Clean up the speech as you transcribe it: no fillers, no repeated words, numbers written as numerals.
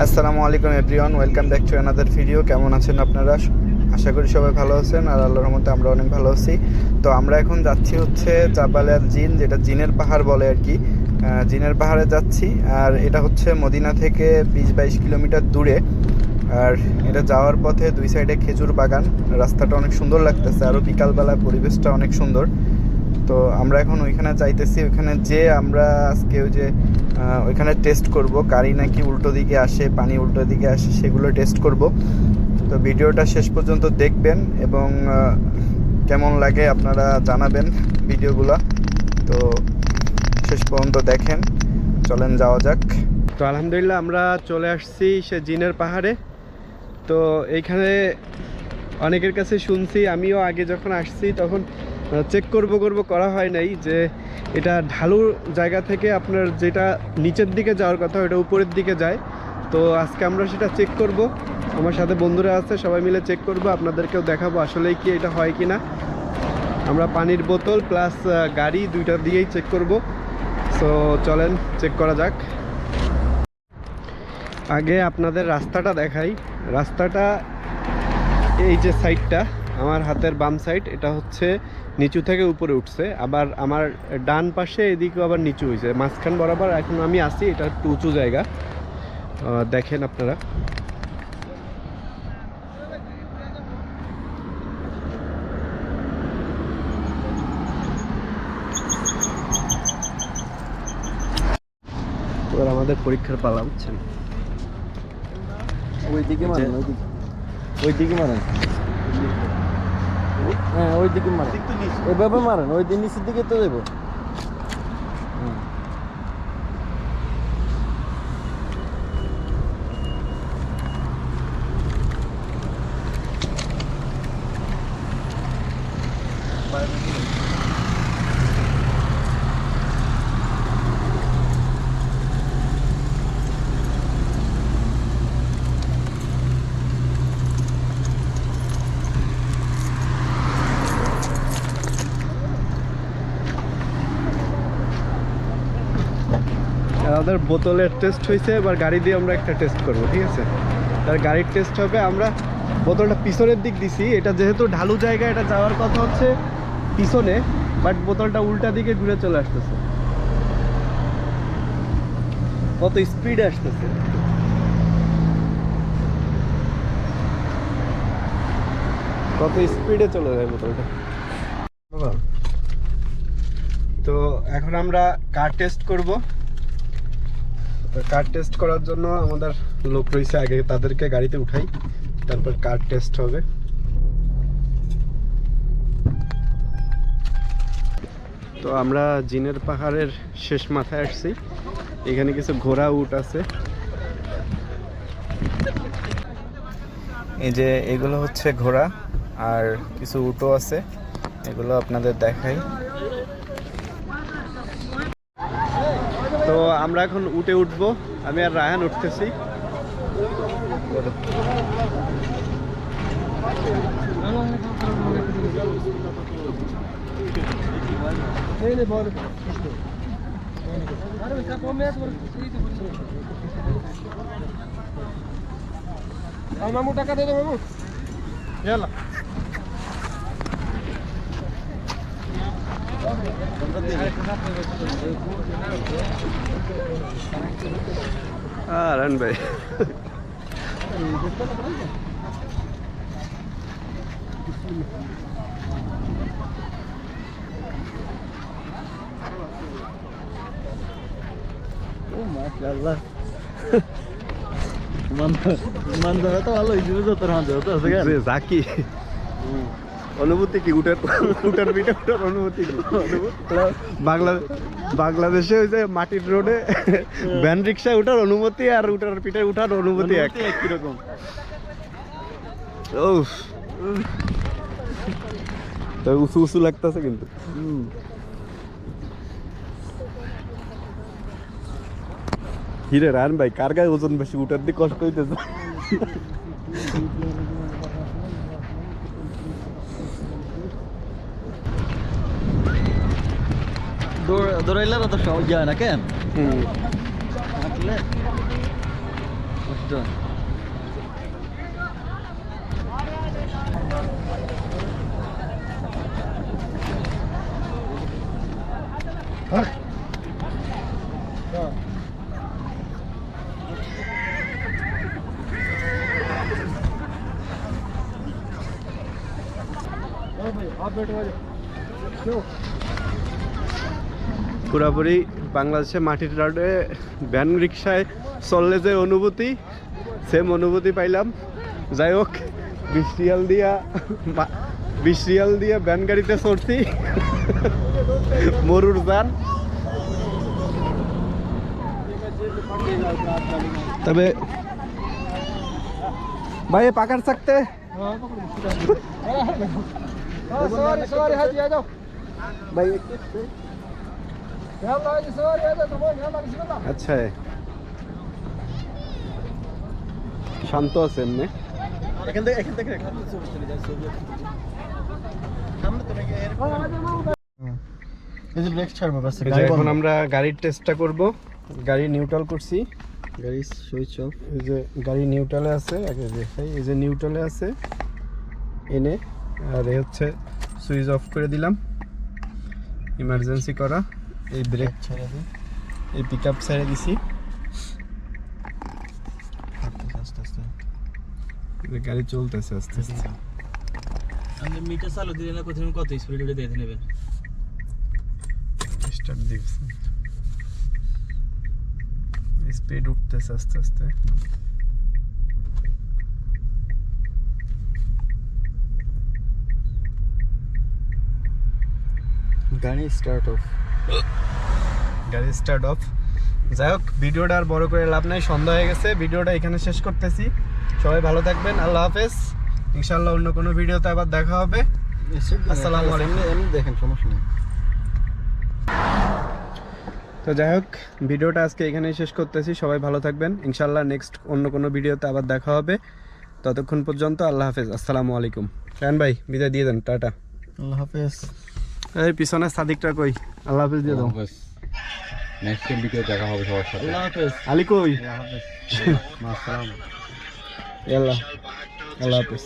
আসসালামু আলাইকুম everyone, welcome back to another video. কেমন আছেন আপনারা? আশা করি সবাই ভালো আছেন, আর আল্লাহর রহমতে আমরা অনেক ভালো আছি। তো আমরা এখন যাচ্ছি হচ্ছে জাবাল আল জিন, যেটা জিনের পাহাড় বলে আর কি। জিনের পাহাড়ে যাচ্ছি, আর এটা হচ্ছে মদিনা থেকে 20-22 কিলোমিটার দূরে। আর এটা যাওয়ার পথে দুই সাইডে খেজুর বাগান, রাস্তাটা অনেক সুন্দর লাগতেছে, আরও বিকালবেলা পরিবেশটা অনেক সুন্দর। তো আমরা এখন ওইখানে যাইতেছি। ওইখানে যে আমরা আজকে ওই যে ওইখানে টেস্ট করব গাড়ি নাকি উল্টো দিকে আসে, পানি উল্টো দিকে আসে, সেগুলো টেস্ট করব। তো ভিডিওটা শেষ পর্যন্ত দেখবেন এবং কেমন লাগে আপনারা জানাবেন ভিডিওগুলো। তো শেষ পর্যন্ত দেখেন, চলেন যাওয়া যাক। তো আলহামদুলিল্লাহ আমরা চলে আসছি সে জিনের পাহাড়ে। তো এইখানে অনেকের কাছে শুনছি, আমিও আগে যখন আসছি তখন চেক করব করা হয় নাই যে এটা ঢালু জায়গা থেকে আপনার যেটা নিচের দিকে যাওয়ার কথা ওটা উপরের দিকে যায়। তো আজকে আমরা সেটা চেক করব, আমার সাথে বন্ধুরা আছে, সবাই মিলে চেক করব, আপনাদেরকেও দেখাবো আসলেই কি এটা হয় কি না। আমরা পানির বোতল প্লাস গাড়ি দুইটা দিয়েই চেক করব। সো চলেন চেক করা যাক। আগে আপনাদের রাস্তাটা দেখাই। রাস্তাটা এই যে সাইডটা আমার হাতের বাম সাইড, এটা হচ্ছে নিচু থেকে উপরে উঠছে, আবার আমার ডান পাশে এদিকেও আবার নিচু হয়েছে, মাঝখান বরাবর এখন আমি আসি। এটা একটু উঁচু জায়গা, দেখেন আপনারা। এবার আমাদের পরীক্ষার পালা, বুঝছেন? ওইদিকে মারেন, ওইদিকে মারেন। হ্যাঁ, ওইদিকে মারেন, এভাবে মারেন, ওই দিন নিচের দিকে তো দেবো। আমাদের বোতলের টেস্ট হয়েছে, এবার গাড়ি দিয়ে আমরা একটা টেস্ট করব, ঠিক আছে? তার গাড়ির টেস্ট হবে। আমরা বোতলটা পিছনের দিক দিছি, এটা যেহেতু ঢালু জায়গা, এটা যাওয়ার কথা হচ্ছে পিছনে, বাট বোতলটা উল্টা দিকে ঘুরে চলে আসতেছে। কত স্পিডে আসতেছে, কত স্পিডে চলে যায় বোতলটা। তো এখন আমরা কার টেস্ট করব। কার টেস্ট করার জন্য আমাদের লোক রয়েছে, আগে তাদেরকে গাড়িতে উঠাই, তারপর কার টেস্ট হবে। তো আমরা জিনের পাহাড়ের শেষ মাথায় আসছি। এখানে কিছু ঘোড়া উট আছে, এই যে এগুলো হচ্ছে ঘোড়া, আর কিছু উটও আছে, এগুলো আপনাদের দেখাই। তো আমরা এখন উঠে উঠবো, আমি আর রায়হান উঠতেছি। মামু টাকা দে, মামু। রান ভাই, মাশাআল্লাহ, মানদারা তো ভালো হয়েছিল, যত হাতে হতো জাকি অনুভূতি কি? উটার পিঠে উঠার অনুভূতি কি? বাংলাদেশে ওই যে মাটির রোডে ভ্যান রিক্সায় উঠার অনুমতি আর উটার পিঠে উঠার অনুভূতি একই রকম। ও তো উঁচু উঁচু লাগতেছে কিন্তু। হিরে রান ভাই, কার গায়ে ওজন বেশি? উঠার দিকে কষ্ট হইতেছে। দৌড়াইলে তো সহজ যায় না কেন? বুঝছো? পুরাপুরি বাংলাদেশে মাটির রোডে ভ্যান রিক্সায় চললে যে অনুভূতি, সেম অনুভূতি পাইলাম। যাই হোক, 20 রিয়াল দিয়ে ভ্যান গাড়িতে চড়ছি মরুর যান। তবে ভাই পাকার থাকতে ভাই আচ্ছা শান্ত আছে এমনি। এখন আমরা গাড়ির টেস্টটা করব। গাড়ি নিউট্রাল করছি, গাড়ি সুইচ অফ। এই যে গাড়ি নিউট্রালে আছে, আগে দেখাই। এই যে নিউট্রালে আছে এনে, আর এই হচ্ছে সুইচ অফ করে দিলাম, ইমার্জেন্সি করা। এই ব্রেক ছেড়ে দিই, এই পিক আপ ছেড়ে দিছি। আস্তে আস্তে গাড়ি চলতেছে আস্তে আস্তে। আপনি মিটার চালু দিলেন না, কোথায় কত স্পিড ওটা দেখে নেবেন। স্টার্ট দিচ্ছি, স্পিড উঠতেছে আস্তে আস্তে। গাড়ি স্টার্ট অফ। গাড়ি স্টার্ট অফ। যাই হোক, ভিডিওটা আর বড় করে লাভ নাই, সন্ধ্যা হয়ে গেছে। ভিডিওটা এখানে শেষ করতেছি। সবাই ভালো থাকবেন, আল্লাহ হাফেজ। ইনশাআল্লাহ অন্য কোনো ভিডিওতে আবার দেখা হবে। আসসালামু আলাইকুম। এমনি দেখেন, সমস্যা নেই। তো যাই হোক, ভিডিওটা আজকে এখানেই শেষ করতেছি। সবাই ভালো থাকবেন, ইনশাআল্লাহ নেক্সট অন্য কোনো ভিডিওতে আবার দেখা হবে। ততক্ষণ পর্যন্ত আল্লাহ হাফেজ, আসসালামু আলাইকুম। শান ভাই বিদায় দিয়ে দেন, টাটা। আল্লাহ হাফেজ। এই পিছনে সাদিকটা কই? আল্লাহ হাফেজ দিয়ে দাও। নেক্সট ভিডিও দেখা হবে সবার সাথে। আল্লাহ হাফেজ। আলী কই? আল্লাহ হাফেজ। মা আসসালাম। আল্লাহ হাফেজ।